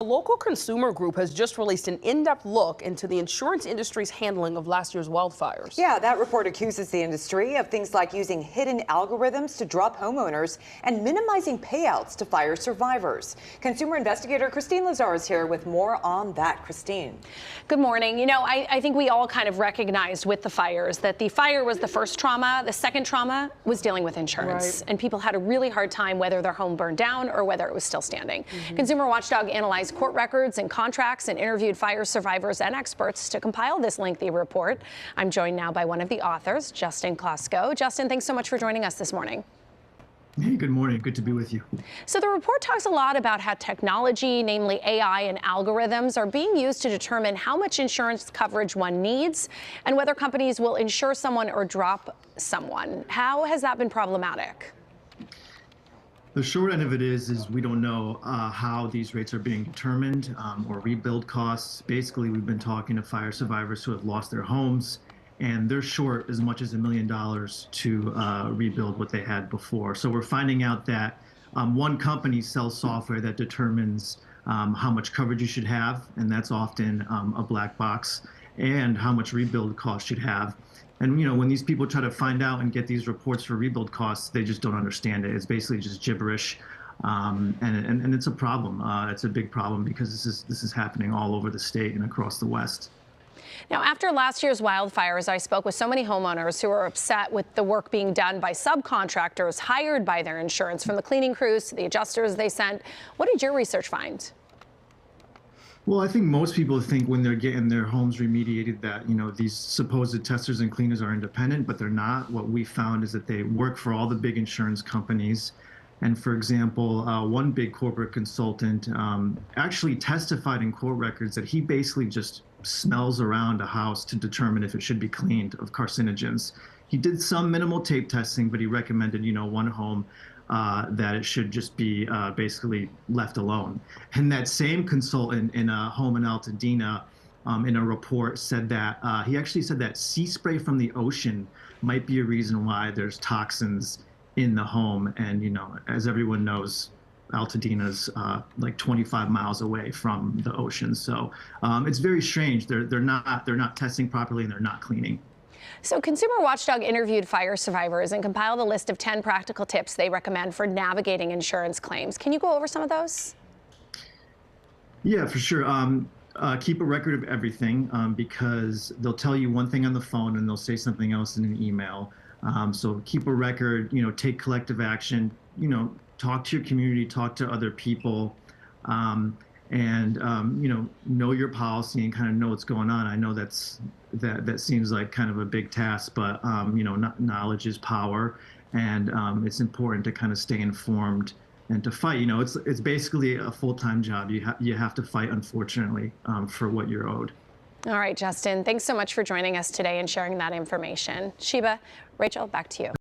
A local consumer group has just released an in-depth look into the insurance industry's handling of last year's wildfires. Yeah, that report accuses the industry of things like using hidden algorithms to drop homeowners and minimizing payouts to fire survivors. Consumer investigator Christine Lazar is here with more on that. Christine. Good morning. You know, I think we all kind of recognized with the fires that the fire was the first trauma. The second trauma was dealing with insurance. Right. And people had a really hard time whether their home burned down or whether it was still standing. Consumer Watchdog analyzed court records and contracts and interviewed fire survivors and experts to compile this lengthy report. I'm joined now by one of the authors, Justin Klosko. Justin, thanks so much for joining us this morning. Hey, good morning. Good to be with you. So the report talks a lot about how technology, namely AI and algorithms, are being used to determine how much insurance coverage one needs and whether companies will insure someone or drop someone. How has that been problematic? The short end of it is we don't know how these rates are being determined or rebuild costs. Basically, we've been talking to fire survivors who have lost their homes, and they're short as much as $1 million to rebuild what they had before. So we're finding out that one company sells software that determines how much coverage you should have, and that's often a black box, and how much rebuild costs you'd have. And, you know, when these people try to find out and get these reports for rebuild costs, they just don't understand it. It's basically just gibberish. And it's a problem. It's a big problem because this is happening all over the state and across the West. Now, after last year's wildfires, I spoke with so many homeowners who are upset with the work being done by subcontractors hired by their insurance, from the cleaning crews to the adjusters they sent. What did your research find? Well, I think most people think when they're getting their homes remediated that, you know, these supposed testers and cleaners are independent, but they're not. What we found is that they work for all the big insurance companies. And for example, one big corporate consultant actually testified in court records that he basically just smells around a house to determine if it should be cleaned of carcinogens. He did some minimal tape testing, but he recommended, you know, one home that it should just be basically left alone. And that same consultant in a home in Altadena in a report said that he actually said that sea spray from the ocean might be a reason why there's toxins in the home. And, you know, as everyone knows, Altadena's like 25 miles away from the ocean. So it's very strange. They're not testing properly and they're not cleaning. So Consumer Watchdog interviewed fire survivors and compiled a list of 10 practical tips they recommend for navigating insurance claims. Can you go over some of those? Yeah, for sure. Keep a record of everything because they'll tell you one thing on the phone and they'll say something else in an email. So keep a record, you know, take collective action, you know, talk to your community, talk to other people, and you know your policy and kind of know what's going on. I know that seems like kind of a big task, but you know, knowledge is power, and it's important to kind of stay informed and to fight. You know, it's basically a full-time job. You have to fight, unfortunately, for what you're owed. All right, Justin, thanks so much for joining us today and sharing that information. Sheba, Rachel, back to you.